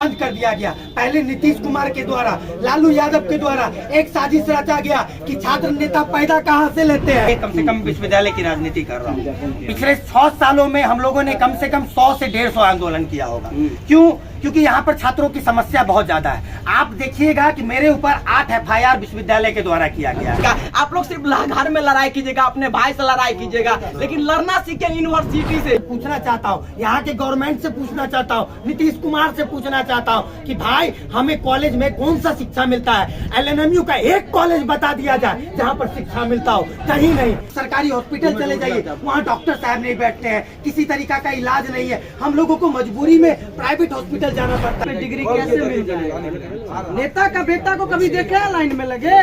बंद कर दिया गया। पहले नीतीश कुमार के द्वारा, लालू यादव के द्वारा एक साजिश रचा गया कि छात्र नेता पैदा कहां से लेते हैं। कम से कम विश्वविद्यालय की राजनीति कर रहा हूँ। पिछले 100 सालों में हम लोगों ने कम से कम 100 से 150 आंदोलन किया होगा। क्यों? क्योंकि यहाँ पर छात्रों की समस्या बहुत ज्यादा है। आप देखिएगा कि मेरे ऊपर 8 FIR विश्वविद्यालय के द्वारा किया गया। आप लोग सिर्फ घर में लड़ाई कीजिएगा, अपने भाई से लड़ाई कीजिएगा, लेकिन लड़ना सीखे यूनिवर्सिटी से। पूछना चाहता हूँ, यहाँ के गवर्नमेंट से पूछना चाहता हूँ, नीतीश कुमार से पूछना चाहता हूँ कि भाई हमें कॉलेज में कौन सा शिक्षा मिलता है। LNMU का एक कॉलेज बता दिया जाए जहाँ पर शिक्षा मिलता हो, कहीं नहीं। सरकारी हॉस्पिटल चले जाइए, वहाँ डॉक्टर साहब नहीं बैठते हैं, किसी तरीका का इलाज नहीं है। हम लोगों को मजबूरी में प्राइवेट हॉस्पिटल जाना पड़ता है। डिग्री कैसे मिल जाएगा? नेता का बेटा को कभी देखा है लाइन में लगे?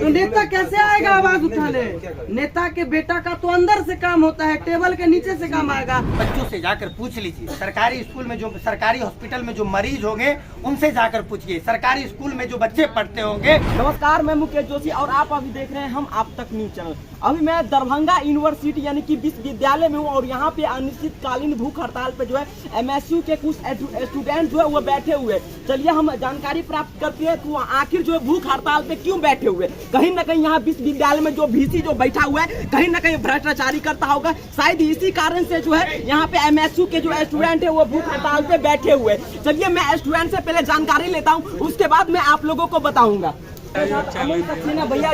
तो नेता कैसे आएगा आवाज उठाने? नेता के बेटा का तो अंदर से काम होता है, टेबल के नीचे से काम आएगा। बच्चों से जाकर पूछ लीजिए, सरकारी स्कूल में जो, सरकारी हॉस्पिटल में जो मरीज होंगे उनसे जाकर पूछिए, सरकारी स्कूल में जो बच्चे पढ़ते होंगे। नमस्कार, मैं मुकेश जोशी और आप अभी देख रहे हैं हम आप तक न्यूज चैनल। अभी मैं दरभंगा यूनिवर्सिटी यानी कि विश्वविद्यालय में हूँ और यहाँ पे अनिश्चितकालीन भूख हड़ताल पे जो है MSU के कुछ स्टूडेंट जो है वो बैठे हुए। चलिए हम जानकारी प्राप्त करते हैं कि आखिर जो है भूख हड़ताल पे क्यों बैठे हुए। कहीं ना कहीं यहाँ विश्वविद्यालय में जो VC जो बैठा हुआ है कहीं ना कहीं भ्रष्टाचारी करता होगा। शायद इसी कारण से जो है यहाँ पे MSU के जो स्टूडेंट है वो भूख हड़ताल पे बैठे हुए। चलिए मैं स्टूडेंट से पहले जानकारी लेता हूँ, उसके बाद मैं आप लोगों को बताऊंगा। भैया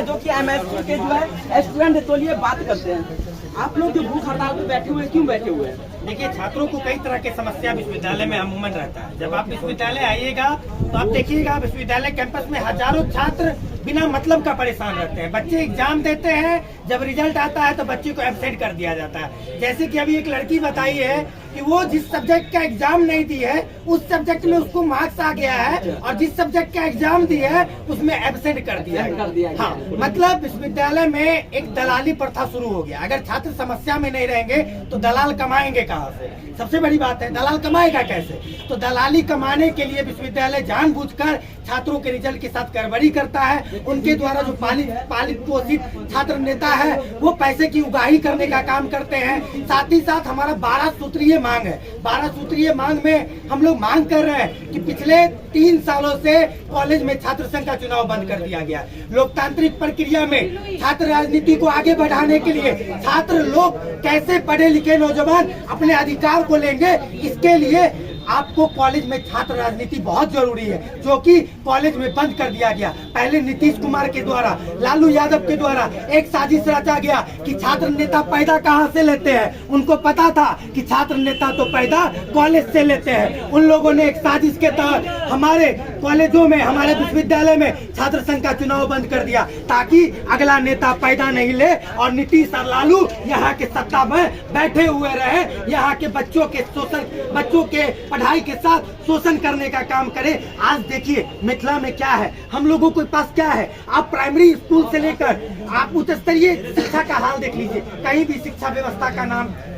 जो कि MSU के जो है स्टूडेंट है, तो लिए बात करते हैं। आप लोग जो भूख हड़ताल पे बैठे हुए क्यों बैठे हुए हैं? देखिए, छात्रों को कई तरह की समस्या विश्वविद्यालय में अमूमन रहता है। जब आप विश्वविद्यालय आइएगा तो आप देखिएगा विश्वविद्यालय कैंपस में हजारों छात्र बिना मतलब का परेशान रहते हैं। बच्चे एग्जाम देते हैं, जब रिजल्ट आता है तो बच्चे को एब्सेंट कर दिया जाता है। जैसे कि अभी एक लड़की बताई है कि वो जिस सब्जेक्ट का एग्जाम नहीं दी है उस सब्जेक्ट में उसको मार्क्स आ गया है और जिस सब्जेक्ट का एग्जाम दी है उसमें एब्सेंट कर दिया है। हाँ, मतलब विश्वविद्यालय में एक दलाली प्रथा शुरू हो गया। अगर छात्र समस्या में नहीं रहेंगे तो दलाल कमाएंगे कहाँ से? सबसे बड़ी बात है, दलाल कमाएगा कैसे? तो दलाली कमाने के लिए विश्वविद्यालय जानबूझकर छात्रों के रिजल्ट के साथ गड़बड़ी करता है। उनके द्वारा जो पालित पोषित छात्र नेता है वो पैसे की उगाही करने का काम करते हैं। साथ ही साथ हमारा 12 सूत्रीय मांग है। 12 सूत्रीय मांग में हम लोग मांग कर रहे हैं कि पिछले 3 सालों से कॉलेज में छात्र संघ का चुनाव बंद कर दिया गया। लोकतांत्रिक प्रक्रिया में छात्र राजनीति को आगे बढ़ाने के लिए छात्र लोग कैसे पढ़े लिखे नौजवान अपने अधिकार को लेंगे, इसके लिए आपको कॉलेज में छात्र राजनीति बहुत जरूरी है, जो कि कॉलेज में बंद कर दिया गया। पहले नीतीश कुमार के द्वारा, लालू यादव के द्वारा एक साजिश रचा गया कि छात्र नेता पैदा कहां से लेते हैं। उनको पता था कि छात्र नेता तो पैदा कॉलेज से लेते हैं। उन लोगों ने एक साजिश के तहत हमारे कॉलेजों में, हमारे विश्वविद्यालय में छात्र संघ का चुनाव बंद कर दिया ताकि अगला नेता पैदा नहीं ले और नीतीश और लालू यहाँ के सत्ता में बैठे हुए रहे, यहाँ के बच्चों के शोषण, बच्चों के पढ़ाई के साथ शोषण करने का काम करे। आज देखिए मिथिला में क्या है, हम लोगों के पास क्या है। आप प्राइमरी स्कूल से लेकर आप उच्च स्तरीय शिक्षा का हाल देख लीजिए, कहीं भी शिक्षा व्यवस्था का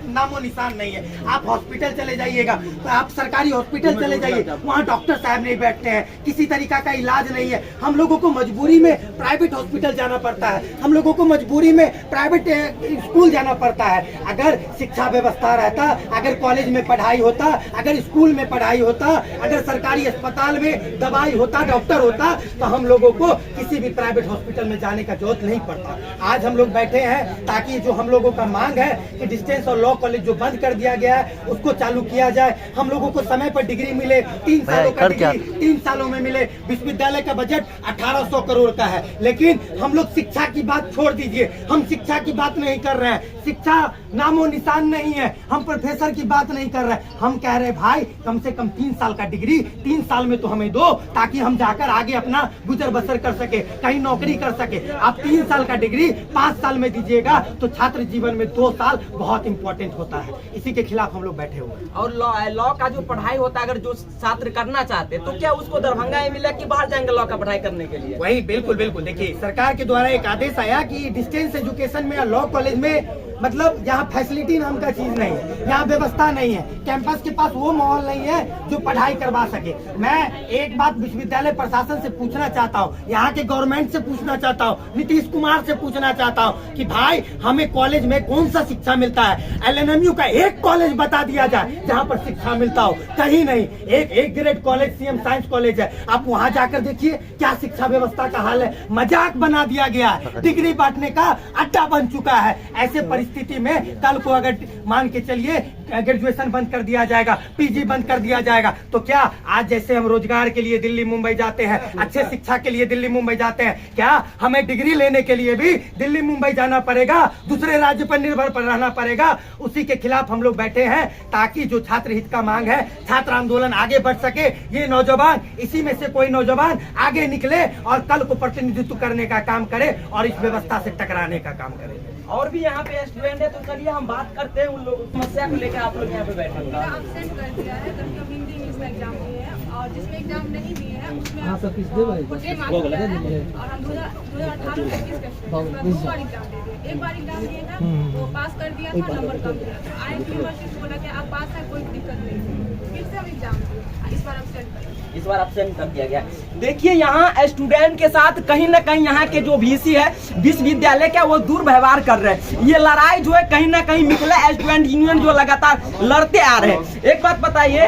नामो निशान नहीं है। आप हॉस्पिटल चले जाइएगा, तो आप सरकारी हॉस्पिटल चले जाइए, वहाँ डॉक्टर साहब नहीं बैठते हैं, किसी तरीका का इलाज नहीं है। हम लोगों को मजबूरी में प्राइवेट हॉस्पिटल जाना पड़ता है, हम लोगों को मजबूरी में प्राइवेट स्कूल जाना पड़ता है। अगर शिक्षा व्यवस्था रहता, अगर कॉलेज में पढ़ाई होता, अगर स्कूल में पढ़ाई होता, अगर सरकारी अस्पताल में दवाई होता, डॉक्टर होता, तो हम लोगों को किसी भी प्राइवेट हॉस्पिटल में जाने का जरूरत नहीं पड़ता। आज हम लोग बैठे हैं ताकि जो हम लोगों का मांग है कि डिस्टेंस और लॉ कॉलेज जो बंद कर दिया गया है उसको चालू किया जाए। हम लोगों को समय पर डिग्री मिले, 3 सालों का डिग्री 3 सालों में मिले। विश्वविद्यालय का बजट 1800 करोड़ का है, लेकिन हम लोग शिक्षा की बात छोड़ दीजिए, हम शिक्षा की बात नहीं कर रहे हैं। शिक्षा नामो निशान नहीं है, हम प्रोफेसर की बात नहीं कर रहे हैं। हम कह रहे भाई कम से कम 3 साल का डिग्री 3 साल में तो हमें दो, ताकि हम जाकर आगे अपना गुजर बसर कर सके, कहीं नौकरी कर सके। आप 3 साल का डिग्री 5 साल में दीजिएगा तो छात्र जीवन में 2 साल बहुत इंपॉर्टेंट होता है। इसी के खिलाफ हम लोग बैठे हुए। और लॉ का जो पढ़ाई होता है, अगर जो छात्र करना चाहते तो क्या उसको दरभंगा में मिला कि बाहर जाएंगे लॉ का पढ़ाई करने के लिए? वही बिल्कुल बिल्कुल। देखिए सरकार के द्वारा एक आदेश आया कि डिस्टेंस एजुकेशन में लॉ कॉलेज में मतलब यहाँ फैसिलिटी नाम का चीज नहीं है, यहाँ व्यवस्था नहीं है, कैंपस के पास वो माहौल नहीं है जो पढ़ाई करवा सके। मैं एक बात विश्वविद्यालय प्रशासन से पूछना चाहता हूँ, यहाँ के गवर्नमेंट से पूछना चाहता हूँ, नीतीश कुमार से पूछना चाहता हूँ कि भाई हमें कॉलेज में कौन सा शिक्षा मिलता है। LNMU का एक कॉलेज बता दिया जाए जहाँ पर शिक्षा मिलता हो, कहीं नहीं। एक grade college CM science college है, आप वहाँ जाकर देखिए क्या शिक्षा व्यवस्था का हाल है। मजाक बना दिया गया है, डिग्री बांटने का अड्डा बन चुका है। ऐसे परिस्थिति में कल को अगर मान के चलिए ग्रेजुएशन बंद कर दिया जाएगा, PG बंद कर दिया जाएगा, तो क्या आज जैसे हम रोजगार के लिए दिल्ली मुंबई जाते हैं, अच्छे शिक्षा के लिए दिल्ली मुंबई जाते हैं, क्या हमें डिग्री लेने के लिए भी दिल्ली मुंबई जाना पड़ेगा, दूसरे राज्य पर निर्भर रहना पड़ेगा? उसी के खिलाफ हम लोग बैठे हैं ताकि जो छात्र हित का मांग है, छात्र आंदोलन आगे बढ़ सके। ये नौजवान, इसी में से कोई नौजवान आगे निकले और कल को प्रतिनिधित्व करने का काम करे और इस व्यवस्था से टकराने का काम करे। और भी यहाँ पे स्टूडेंट है, तो चलिए हम बात करते हैं उन लोगों समस्या को लेकर। आप लोग यहाँ पे बैठे हैं। अब्सेंट कर दिया है, जबकि हम हिंदी इंग्लिश में एग्जाम दिए हैं और जिसमें एग्जाम नहीं दिए हैं उसमें और हम 2018 में 21 का 2 बार एग्जाम दे दिए। एक बार एग्जाम दिए हैं वो पास कर दिया था, नंबर कम दिया था। IIT यूनिवर्सिटी बोला कि आप पास है, कोई दिक्कत नहीं, फिर से हम एग्जाम दिए। इस बार अब्सेंट कर दिया। इस बार अब्सेंट कर दिया गया। देखिए यहाँ स्टूडेंट के साथ कहीं ना कहीं यहाँ के जो VC है विश्वविद्यालय का, वो दुर्व्यवहार कर रहे हैं। ये लड़ाई जो है कहीं ना कहीं मिथिला स्टूडेंट यूनियन जो लगातार लड़ते आ रहे हैं। एक बात बताइए,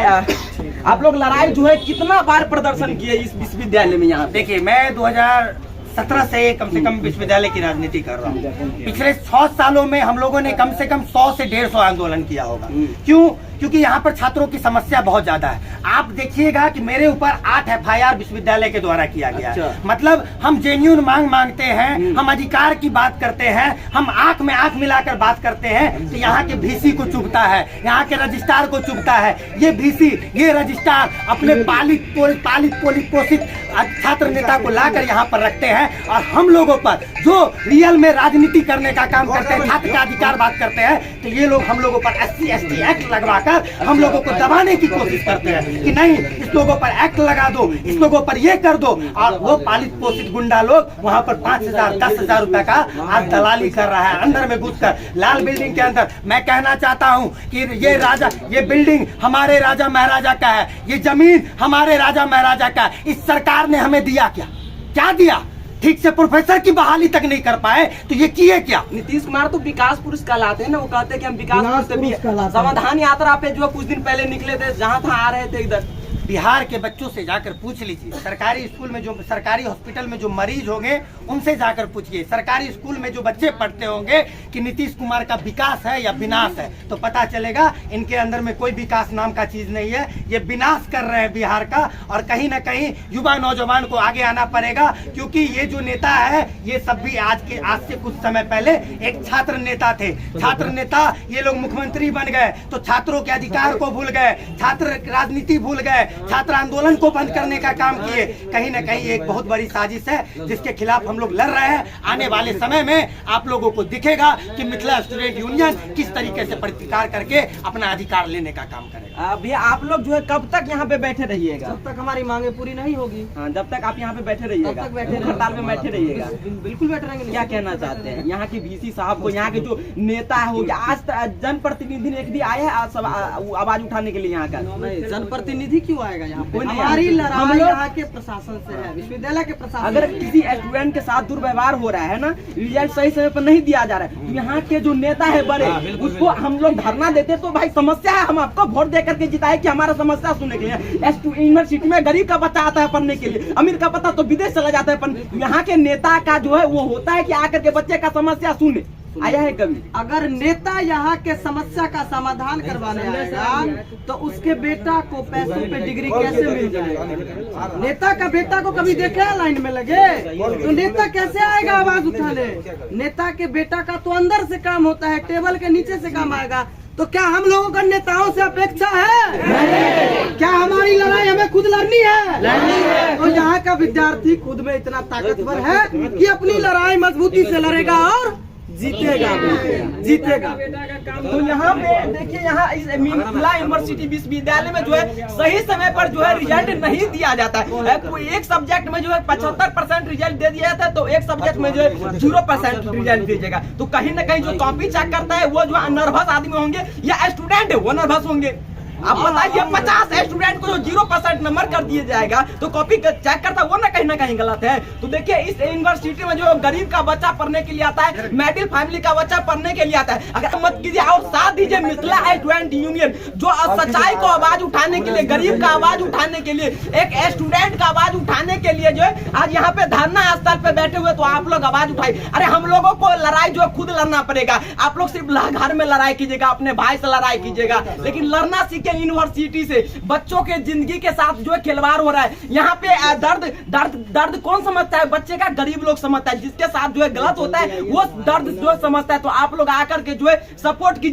आप लोग लड़ाई जो है कितना बार प्रदर्शन किए इस विश्वविद्यालय में? यहाँ देखिए, मैं 2017 से कम विश्वविद्यालय की राजनीति कर रहा हूँ। पिछले 100 सालों में हम लोगों ने कम से कम 100 से 150 आंदोलन किया होगा। क्यों? क्योंकि यहाँ पर छात्रों की समस्या बहुत ज्यादा है। आप देखिएगा कि मेरे ऊपर 8 FIR विश्वविद्यालय के द्वारा किया गया है। मतलब हम जेन्युइन मांग मांगते हैं, हम अधिकार की बात करते हैं, हम आंख में आंख मिलाकर बात करते हैं, तो यहाँ के VC को चुभता है, यहाँ के रजिस्ट्रार को चुभता है। ये VC, ये रजिस्ट्रार अपने पालित पोषित छात्र नेता को लाकर यहाँ पर रखते हैं और हम लोगों पर जो रियल में राजनीति करने का काम करते हैं, छात्र का अधिकार बात करते हैं, तो ये लोग हम लोगों पर SC ST एक्ट लगवाकर हम लोगों को दबाने की कोशिश करते हैं कि नहीं, इस लोगों पर एक्ट लगा दो, इस लोगों पर ये कर दो। और वो पालित पोषित गुंडा लोग वहाँ पर 5,000 10,000 रुपए का आज दलाली कर रहा है अंदर में घुसकर लाल बिल्डिंग के अंदर। मैं कहना चाहता हूँ कि ये बिल्डिंग हमारे राजा महाराजा का है, ये जमीन हमारे राजा महाराजा का है। इस सरकार ने हमें दिया क्या दिया? ठीक से प्रोफेसर की बहाली तक नहीं कर पाए, तो ये किए क्या? नीतीश कुमार तो विकास पुरुष कहलाते हैं ना, वो कहते हैं कि हम विकास पुरुष। समाधान यात्रा पे जो कुछ दिन पहले निकले थे, जहाँ था आ रहे थे इधर बिहार के बच्चों से जाकर पूछ लीजिए, सरकारी स्कूल में जो सरकारी हॉस्पिटल में जो मरीज होंगे उनसे जाकर पूछिए, सरकारी स्कूल में जो बच्चे पढ़ते होंगे कि नीतीश कुमार का विकास है या विनाश है, तो पता चलेगा इनके अंदर में कोई विकास नाम का चीज नहीं है। ये विनाश कर रहे हैं बिहार का। और कहीं ना कहीं युवा नौजवान को आगे आना पड़ेगा, क्योंकि ये जो नेता है ये सब भी आज से कुछ समय पहले एक छात्र नेता थे। छात्र नेता ये लोग मुख्यमंत्री बन गए तो छात्रों के अधिकार को भूल गए, छात्र राजनीति भूल गए, छात्र आंदोलन को बंद करने का काम किए। कहीं ना कहीं एक बहुत बड़ी साजिश है जिसके खिलाफ हम लोग लड़ रहे हैं। आने वाले समय में आप लोगों को दिखेगा कि मिथिला स्टूडेंट यूनियन किस तरीके से प्रतिकार करके अपना अधिकार लेने का काम करेगा। भैया आप लोग जो है कब तक यहाँ पे बैठे रहिएगा? जब तक हमारी मांगे पूरी नहीं होगी। हाँ, जब तक आप यहाँ पे बैठे रहिएगा, हड़ताल में बैठे रहिएगा। बिल्कुल बैठे रहेंगे। क्या कहना चाहते हैं यहाँ के VC साहब को, यहाँ के जो नेता हो गया, आज जनप्रतिनिधि ने एक भी आया है आवाज उठाने के लिए यहाँ का? जनप्रतिनिधि क्यों आएगा यहाँ पे? हमारी लड़ाई यहाँ के प्रशासन से है, विश्वविद्यालय के प्रशासन। अगर किसी स्टूडेंट के साथ दुर्व्यवहार हो रहा है ना, रिजल्ट सही समय पर नहीं दिया जा रहा है, तो यहाँ के जो नेता है बड़े, उसको हम लोग धरना देते तो भाई समस्या है, हम आपको वोट दे करके जिताए कि हमारा समस्या सुनने के लिए। यूनिवर्सिटी में गरीब का बच्चा आता है पढ़ने के लिए, अमीर का पता तो विदेश चला जाता है पढ़ने। यहाँ के नेता का जो है वो होता है कि आकर के बच्चे का समस्या सुने। आया है कभी? अगर नेता यहाँ के समस्या का समाधान करवाने आएगा तो उसके बेटा को पैसों पे डिग्री कैसे मिल जाएगा? नेता का बेटा को कभी देखा है लाइन में लगे? तो नेता कैसे आएगा आवाज उठाने? नेता के बेटा का तो अंदर से काम होता है, टेबल के नीचे से काम आएगा। तो क्या हम लोगों का नेताओं से अपेक्षा है? नहीं। क्या हमारी लड़ाई हमें खुद लड़नी है? नहीं। तो यहाँ का विद्यार्थी खुद में इतना ताकतवर है कि अपनी लड़ाई मजबूती से लड़ेगा और जीतेगा जीतेगा। तो यहाँ पे देखिए, यहाँ इस खुला यूनिवर्सिटी विश्वविद्यालय में जो है सही समय पर जो है रिजल्ट नहीं दिया जाता है। कोई एक सब्जेक्ट में जो है 75% रिजल्ट दे दिया जाता है, तो एक सब्जेक्ट में जो है 0% रिजल्ट दीजिएगा। तो कहीं ना कहीं जो कॉपी चेक करता है वो जो नर्वस आदमी होंगे या स्टूडेंट है वो नर्वस होंगे। अब बताइए 50 स्टूडेंट को जो 0% नंबर कर दिया जाएगा तो कॉपी चेक करता है वो ना कहीं गलत है। तो देखिए इस यूनिवर्सिटी में जो गरीब का बच्चा पढ़ने के लिए आता है, मिडिल फैमिली का बच्चा पढ़ने के लिए आता है, अगर मत कीजिए। और साथ दीजिए मिथिला स्टूडेंट यूनियन जो सच्चाई को आवाज उठाने के लिए, गरीब का आवाज उठाने के लिए, एक स्टूडेंट का आवाज उठाने के लिए जो है आज यहाँ पे धरना स्थल पे बैठे हुए। तो आप लोग आवाज उठाइए। अरे हम लोगों को लड़ाई जो खुद लड़ना पड़ेगा। आप लोग सिर्फ घर में लड़ाई कीजिएगा, अपने भाई से लड़ाई कीजिएगा, लेकिन लड़ना सीखे यूनिवर्सिटी से। बच्चों के जिंदगी के साथ जो है खिलवाड़ हो रहा है यहाँ पे। दर्द कौन समझता है? बच्चे का गरीब लोग समझता है। जिसके साथ जो है गलत होता है वो दर्द जो समझता है। तो आप लोग आकर के जो है सपोर्ट कीजिए।